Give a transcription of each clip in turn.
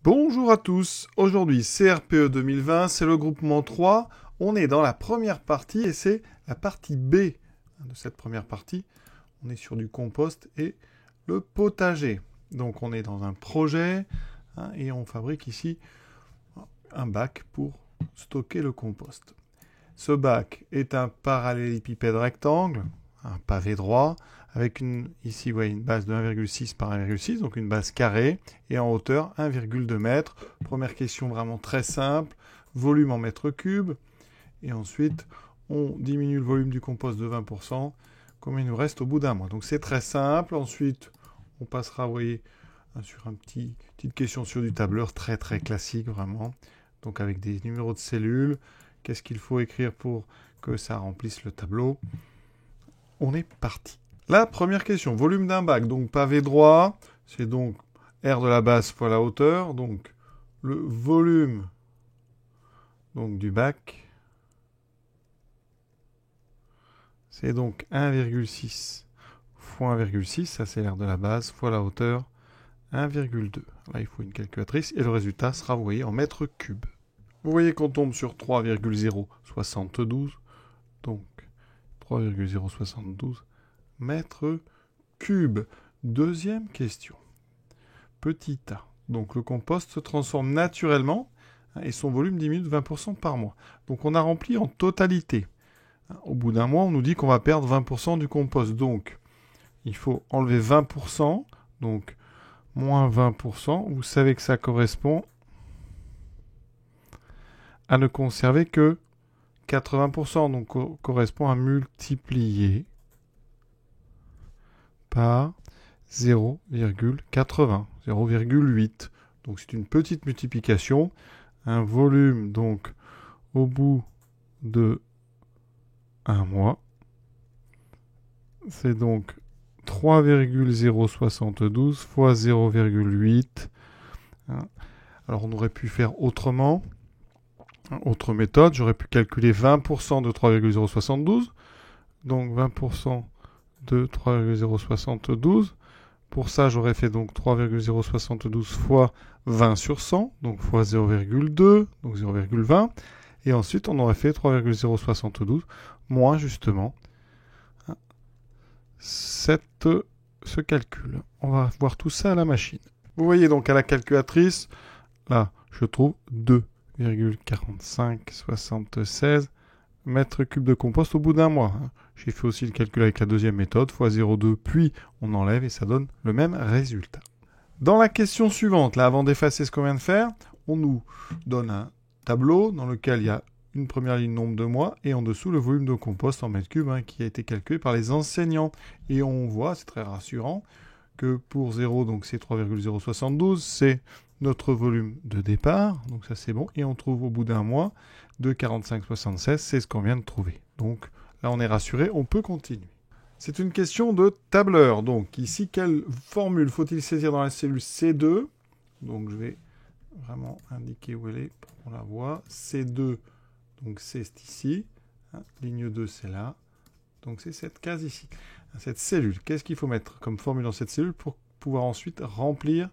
Bonjour à tous, aujourd'hui CRPE 2020, c'est le groupement 3, on est dans la première partie et c'est la partie B de cette première partie. On est sur du compost et le potager. Donc on est dans un projet et on fabrique ici un bac pour stocker le compost. Ce bac est un parallélépipède rectangle, un pavé droit, avec ici vous voyez une base de 1,6 par 1,6, donc une base carrée, et en hauteur 1,2 m. Première question vraiment très simple, volume en mètres cubes, et ensuite on diminue le volume du compost de 20%, combien il nous reste au bout d'un mois. Donc c'est très simple, ensuite on passera, vous voyez, sur une petite question sur du tableur, très très classique vraiment, donc avec des numéros de cellules, qu'est-ce qu'il faut écrire pour que ça remplisse le tableau. On est parti. La première question, volume d'un bac, donc pavé droit, c'est donc R de la base fois la hauteur, donc le volume donc, du bac, c'est donc 1,6 fois 1,6, ça c'est R de la base, fois la hauteur, 1,2. Là il faut une calculatrice, et le résultat sera, vous voyez, en mètres cubes. Vous voyez qu'on tombe sur 3,072, donc 3,072 mètres cubes. Deuxième question. Petit a. Donc le compost se transforme naturellement et son volume diminue de 20% par mois. Donc on a rempli en totalité. Au bout d'un mois, on nous dit qu'on va perdre 20% du compost. Donc il faut enlever 20%. Donc moins 20%. Vous savez que ça correspond à ne conserver que 80%. Donc correspond à multiplier par 0,80, 0,8. Donc c'est une petite multiplication. Un volume donc au bout de un mois. C'est donc 3,072 fois 0,8. Alors on aurait pu faire autrement. Autre méthode, j'aurais pu calculer 20% de 3,072. Donc 20% de 3,072. Pour ça, j'aurais fait donc 3,072 fois 20 sur 100, donc fois 0,2, donc 0,20. Et ensuite, on aurait fait 3,072 moins justement ce calcul. On va voir tout ça à la machine. Vous voyez donc à la calculatrice, là, je trouve 2,4576 mètres cubes de compost au bout d'un mois. J'ai fait aussi le calcul avec la deuxième méthode, fois 0,2, puis on enlève et ça donne le même résultat. Dans la question suivante, là, avant d'effacer ce qu'on vient de faire, on nous donne un tableau dans lequel il y a une première ligne nombre de mois et en dessous le volume de compost en mètres cubes qui a été calculé par les enseignants. Et on voit, c'est très rassurant, que pour 0, donc c'est 3,072, c'est notre volume de départ, donc ça c'est bon, et on trouve au bout d'un mois 2,4576, c'est ce qu'on vient de trouver. Donc là on est rassuré, on peut continuer. C'est une question de tableur, donc ici quelle formule faut-il saisir dans la cellule C2 ? Donc je vais vraiment indiquer où elle est pour qu'on la voit. C2, donc c'est ici, ligne 2 c'est là, donc c'est cette case ici. Cette cellule, qu'est-ce qu'il faut mettre comme formule dans cette cellule pour pouvoir ensuite remplir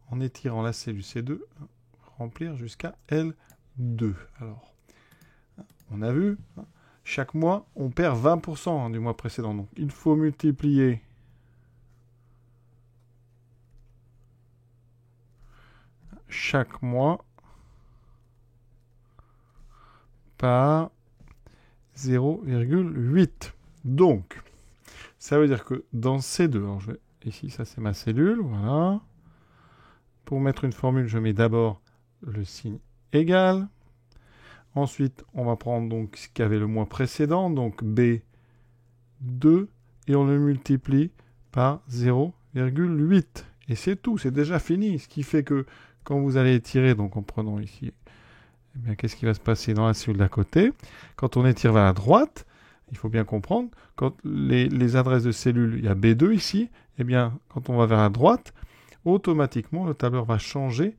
en étirant la cellule C2, remplir jusqu'à L2. Alors, on a vu, chaque mois, on perd 20% du mois précédent. Donc, il faut multiplier chaque mois par 0,8. Donc, ça veut dire que dans C2, alors ici, ça c'est ma cellule, voilà. Pour mettre une formule, je mets d'abord le signe égal. Ensuite, on va prendre donc ce qu'avait le mois précédent, donc B2, et on le multiplie par 0,8. Et c'est tout, c'est déjà fini. Ce qui fait que quand vous allez étirer, donc en prenant ici, eh bien, qu'est-ce qui va se passer dans la cellule d'à côté ? Quand on étire vers la droite, il faut bien comprendre, quand les adresses de cellules, il y a B2 ici, eh bien, quand on va vers la droite, automatiquement, le tableur va changer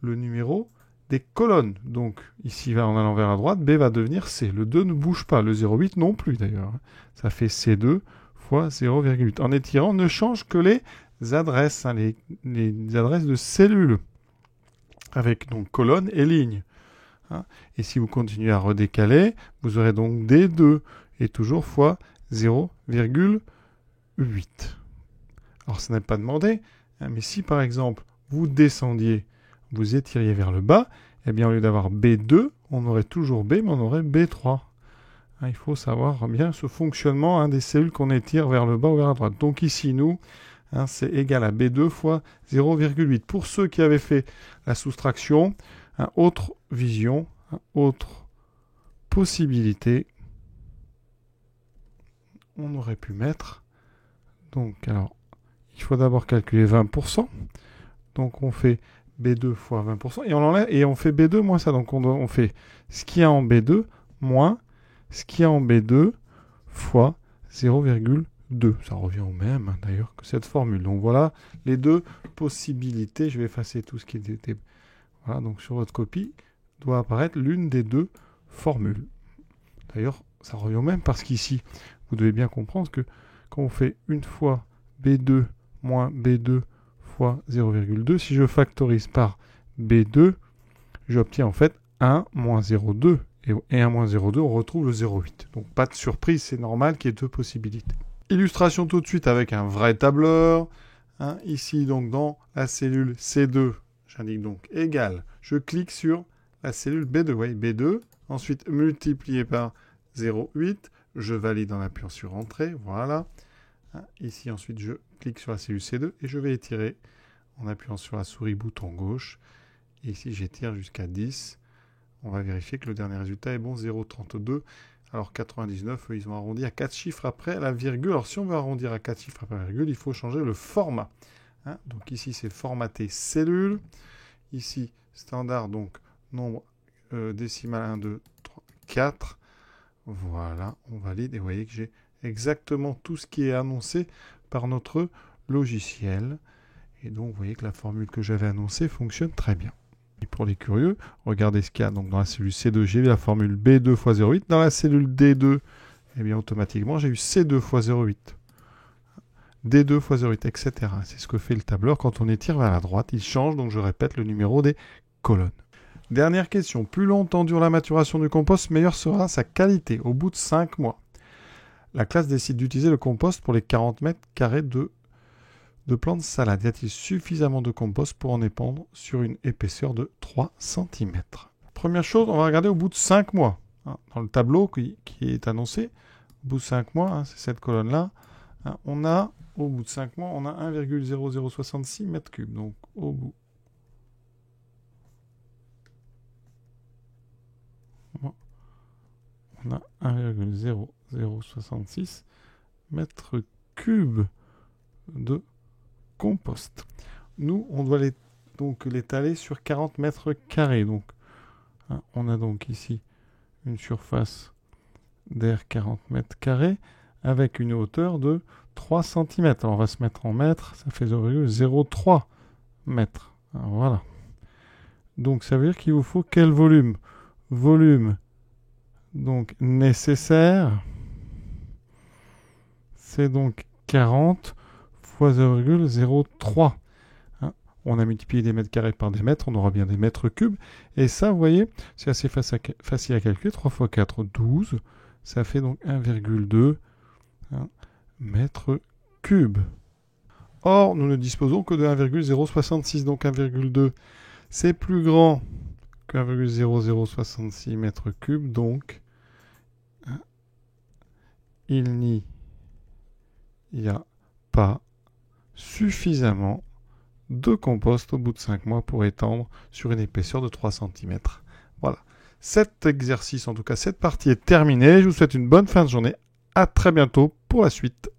le numéro des colonnes. Donc, ici, en allant vers la droite, B va devenir C. Le 2 ne bouge pas, le 0,8 non plus d'ailleurs. Ça fait C2 fois 0,8. En étirant, on ne change que les adresses, hein, les adresses de cellules, avec donc colonne et ligne. Hein. Et si vous continuez à redécaler, vous aurez donc D2, et toujours fois 0,8. Alors, ça n'est pas demandé, hein, mais si par exemple, vous descendiez, vous étiriez vers le bas, eh bien, au lieu d'avoir B2, on aurait toujours B, mais on aurait B3. Hein, il faut savoir bien ce fonctionnement, hein, des cellules qu'on étire vers le bas ou vers la droite. Donc ici, nous, hein, c'est égal à B2 fois 0,8. Pour ceux qui avaient fait la soustraction, hein, autre vision, hein, autre possibilité, on aurait pu mettre, donc alors, il faut d'abord calculer 20%, donc on fait B2 fois 20%, et on enlève, et on fait B2 moins ça, donc on fait ce qu'il y a en B2 moins ce qu'il y a en B2 fois 0,2. Ça revient au même, hein, d'ailleurs, que cette formule. Donc voilà les deux possibilités. Je vais effacer tout ce qui était... Voilà, donc sur votre copie doit apparaître l'une des deux formules. D'ailleurs, ça revient au même parce qu'ici, vous devez bien comprendre que quand on fait une fois B2 moins B2 fois 0,2, si je factorise par B2, j'obtiens en fait 1 moins 0,2. Et 1 moins 0,2, on retrouve le 0,8. Donc pas de surprise, c'est normal qu'il y ait deux possibilités. Illustration tout de suite avec un vrai tableur. Hein, ici, donc dans la cellule C2, j'indique donc égal. Je clique sur la cellule B2. Oui, B2. Ensuite, multiplié par 0,8. Je valide en appuyant sur Entrée. Voilà. Hein, ici, ensuite, je clique sur la cellule C2 et je vais étirer en appuyant sur la souris bouton gauche. Et ici, j'étire jusqu'à 10. On va vérifier que le dernier résultat est bon, 0,32. Alors 99, eux, ils ont arrondi à 4 chiffres après la virgule. Alors si on veut arrondir à 4 chiffres après la virgule, il faut changer le format. Hein, donc ici, c'est formaté cellule. Ici, standard, donc nombre décimal 1, 2, 3, 4. Voilà, on valide. Et vous voyez que j'ai exactement tout ce qui est annoncé par notre logiciel. Et donc, vous voyez que la formule que j'avais annoncée fonctionne très bien. Et pour les curieux, regardez ce qu'il y a donc dans la cellule C2, j'ai eu la formule B2 fois 0,8. Dans la cellule D2, eh bien automatiquement, j'ai eu C2 fois 0,8. D2 fois 0,8, etc. C'est ce que fait le tableur. Quand on étire vers la droite, il change, donc je répète le numéro des colonnes. Dernière question. Plus longtemps dure la maturation du compost, meilleure sera sa qualité au bout de 5 mois. La classe décide d'utiliser le compost pour les 40 mètres carrés de plantes salades. Y a-t-il suffisamment de compost pour en épandre sur une épaisseur de 3 cm? Première chose, on va regarder au bout de 5 mois. Hein, dans le tableau qui est annoncé, au bout de 5 mois, hein, c'est cette colonne-là, hein, on a, au bout de 5 mois, on a 1,0066 m3. Donc, au bout. On a 1,0066 m3 de compost. Nous, on doit donc l'étaler sur 40 mètres carrés. Donc, hein, on a donc ici une surface d'air 40 mètres carrés avec une hauteur de 3 cm. Alors, on va se mettre en mètres. Ça fait 0,03 mètres. Alors, voilà. Donc, ça veut dire qu'il vous faut quel volume? Volume donc nécessaire, c'est donc 40 fois 0,03. Hein, on a multiplié des mètres carrés par des mètres, on aura bien des mètres cubes. Et ça, vous voyez, c'est assez facile à calculer. 3 fois 4, 12. Ça fait donc 1,2 mètres cubes. Or, nous ne disposons que de 1,066. Donc 1,2, c'est plus grand que 1,0066 mètres cubes. Donc, il n'y a pas suffisamment de compost au bout de 5 mois pour étendre sur une épaisseur de 3 cm. Voilà. Cet exercice, en tout cas cette partie est terminée. Je vous souhaite une bonne fin de journée. À très bientôt pour la suite.